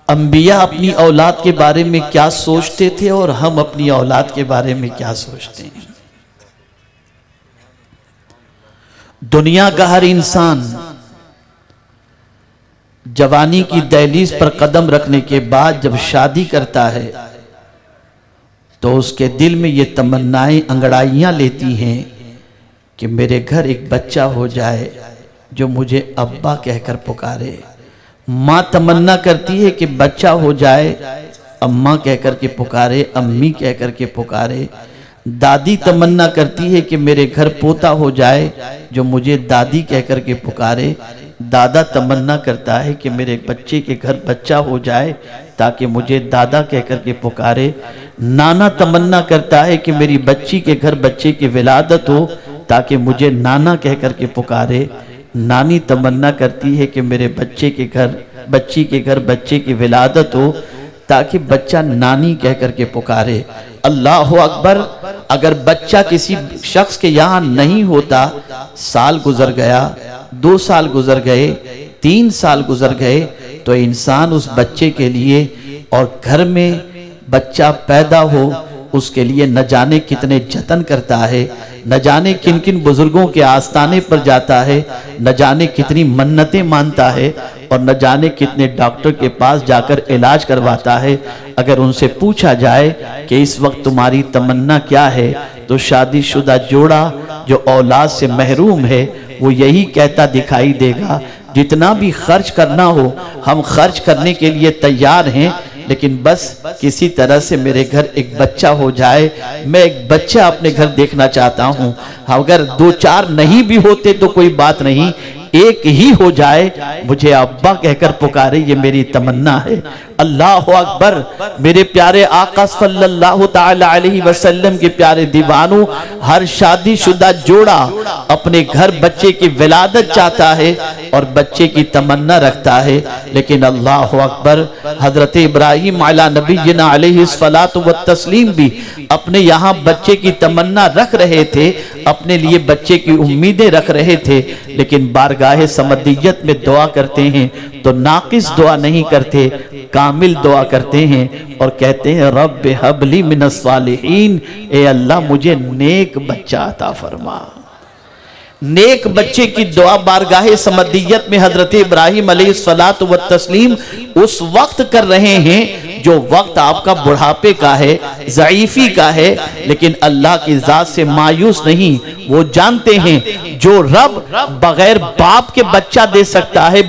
انبیاء اپنی اولاد کے بارے میں کیا سوچتے تھے اور ہم اپنی اولاد کے بارے میں کیا سوچتے ہیں؟ دنیا کا ہر انسان جوانی کی دہلیز پر قدم رکھنے کے بعد جب شادی کرتا ہے تو اس کے دل میں یہ تمنائیں انگڑائیاں لیتی ہیں کہ میرے گھر ایک بچہ ہو جائے جو مجھے ابا کہہ کر پکارے۔ ماں تمنا کرتی ہے کہ بچہ ہو جائے، اماں کہہ کر کے پکارے، امی کہہ کر کے پکارے۔ دادی تمنا کرتی ہے کہ میرے گھر پوتا ہو جائے جو مجھے دادی کہہ کر کے پکارے۔ دادا تمنا کرتا ہے کہ میرے بچے کے گھر بچہ ہو جائے تاکہ مجھے دادا کہہ کر کے پکارے۔ نانا تمنا کرتا ہے کہ میری بچی کے گھر بچے کی ولادت ہو تاکہ مجھے نانا کہہ کر کے پکارے۔ نانی تمنا کرتی ہے کہ میرے بچی کے گھر بچے کی ولادت ہو تاکہ بچہ نانی کہہ کر کے پکارے۔ اللہ اکبر! اگر بچہ کسی شخص کے یہاں نہیں ہوتا، سال گزر گیا، 2 سال گزر گئے، 3 سال گزر گئے، تو انسان اس بچے کے لیے اور گھر میں بچہ پیدا ہو اس کے لیے نہ جانے کتنے جتن کرتا ہے، نہ جانے کن کن بزرگوں کے آستانے پر جاتا ہے، نہ جانے کتنی منتیں مانتا ہے، اور نہ جانے کتنے ڈاکٹر کے پاس جا کر علاج کرواتا ہے۔ اگر ان سے پوچھا جائے کہ اس وقت تمہاری تمنا کیا ہے تو شادی شدہ جوڑا جو اولاد سے محروم ہے وہ یہی کہتا دکھائی دے گا، جتنا بھی خرچ کرنا ہو ہم خرچ کرنے کے لیے تیار ہیں، لیکن بس کسی طرح سے میرے گھر ایک بچہ ہو جائے، میں ایک بچہ اپنے گھر دیکھنا چاہتا ہوں۔ اگر 2-4 نہیں بھی ہوتے تو کوئی بات نہیں، ایک ہی ہو جائے، مجھے ابا کہہ کر پکارے، یہ میری تمنا ہے۔ اللہ اکبر! میرے پیارے آقا صلی اللہ تعالی علیہ وسلم کے پیارے دیوانوں، ہر شادی شدہ جوڑا اپنے گھر بچے کی ولادت چاہتا ہے اور بچے کی تمنا رکھتا ہے، لیکن اللہ اکبر! حضرت ابراہیم علی نبینا علیہ الصلاۃ والتسلیم بھی اپنے یہاں بچے کی تمنا رکھ رہے تھے، اپنے لیے بچے کی امیدیں رکھ رہے تھے، لیکن بارگاہ سمدیت میں دعا کرتے ہیں تو ناقص دعا نہیں کرتے، کامل دعا کرتے ہیں اور کہتے ہیں رب ہب لی من الصالحین، اے اللہ مجھے نیک بچہ عطا فرما۔ نیک بچے کی دعا بارگاہ سمدیت میں حضرت ابراہیم علیہ الصلاۃ والتسلیم اس وقت کر رہے ہیں جو وقت آپ کا بڑھاپے کا ہے، ضعیفی کا ہے، لیکن اللہ کی ذات سے مایوس نہیں۔ وہ جانتے ہیں جو رب بغیر باپ کے بچہ دے سکتا ہے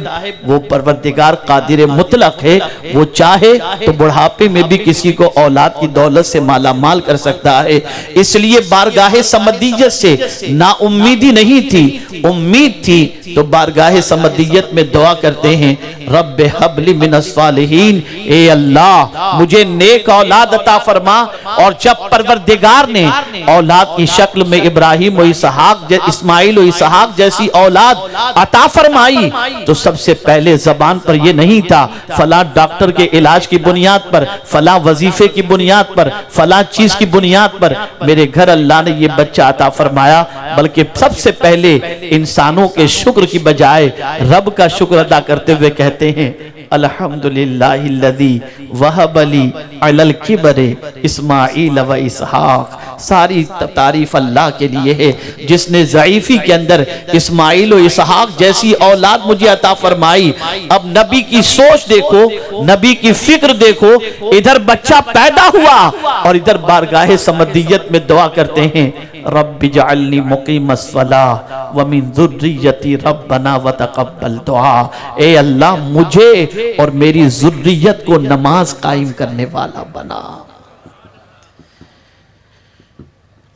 وہ پروردگار قادر مطلق ہے، وہ چاہے تو بڑھاپے میں بھی کسی کو اولاد کی دولت سے مالا مال کر سکتا ہے۔ اس لیے بارگاہ سمدیت سے نا امیدی نہیں تھی، امید تھی، تو بارگاہ سمدیت میں دعا کرتے ہیں رب ہب لی من الصالحین، اے اللہ مجھے نیک اولاد عطا فرما۔ اور جب پروردگار نے اولاد کی شکل میں ابراہیم و اسماعیل و اسحاق جیسی اولاد عطا فرمائی تو سب سے پہلے زبان پر یہ نہیں تھا فلاں ڈاکٹر کے علاج کی بنیاد پر، فلاں وظیفے کی بنیاد پر، فلاں چیز کی بنیاد پر میرے گھر اللہ نے یہ بچہ عطا فرمایا، بلکہ سب سے پہلے انسانوں کے شکر کی بجائے رب کا شکر ادا کرتے ہوئے کہتے ہیں الحمدللہ الذی وہب لی علی الکبر اسماعیل و اسحاق۔ ساری تعریف اللہ کے لیے ہے جس نے ضعیفی کے اندر اسماعیل و اسحاق جیسی اولاد مجھے عطا فرمائی۔ اب نبی کی سوچ دیکھو، نبی کی فکر دیکھو، ادھر بچہ پیدا ہوا اور ادھر بارگاہ سمدیت میں دعا کرتے ہیں رب اجعلنی مقیم الصلاۃ ومن ذریتی ربنا وتقبل دعا۔ اے اللہ مجھے اور میری ذریت کو نماز قائم کرنے والا بنا۔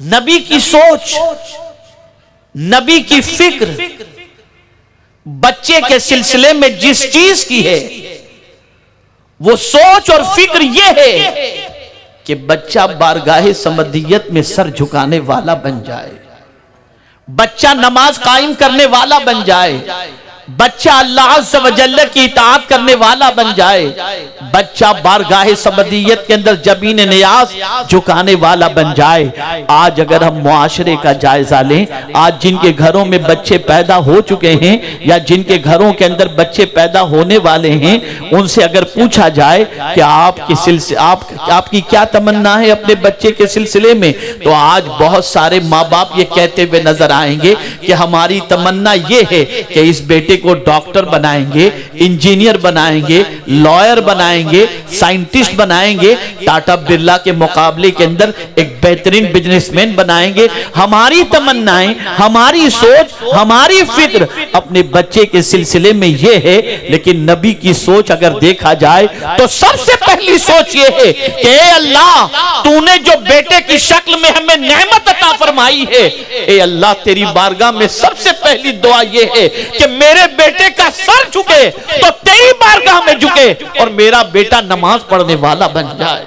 نبی کی سوچ، نبی کی فکر بچے کے سلسلے میں جس چیز کی ہے وہ سوچ اور فکر یہ ہے کہ بچہ بارگاہ سمدیت میں سر جھکانے والا بن جائے، بچہ نماز قائم کرنے والا بن جائے، بچہ اللہ عز و جل کی اطاعت کرنے والا بن جائے، بچہ بارگاہ سمدیت کے اندر جبین نیاز جھکانے والا بن جائے۔ آج اگر ہم معاشرے کا جائزہ لیں، آج جن کے گھروں میں بچے پیدا ہو چکے ہیں یا جن کے گھروں کے اندر بچے پیدا ہونے والے ہیں، ان سے اگر پوچھا جائے کہ آپ کی کیا تمنا ہے اپنے بچے کے سلسلے میں، تو آج بہت سارے ماں باپ یہ کہتے ہوئے نظر آئیں گے کہ ہماری تمنا یہ ہے کہ اس بیٹے کو ڈاکٹر بنائیں گے، انجینئر بنائیں گے، لائر بنائیں گے، سائنٹسٹ بنائیں گے، ٹاٹا برلا کے مقابلے کے اندر ایک بہترین بزنس مین بنائیں گے۔ ہماری تمنائیں، ہماری سوچ، ہماری فکر اپنے بچے کے سلسلے میں یہ ہے، لیکن نبی کی سوچ اگر دیکھا جائے تو سب سے پہلی سوچ یہ ہے کہ اے اللہ، تو نے جو بیٹے کی شکل میں ہمیں نعمت عطا فرمائی ہے، اے اللہ تیری بارگاہ میں سب سے پہلی دعا یہ ہے کہ میرے بیٹے کا سر جھکے تو تیری بارگاہ میں جھکے اور میرا بیٹا نماز پڑھنے والا بن جائے۔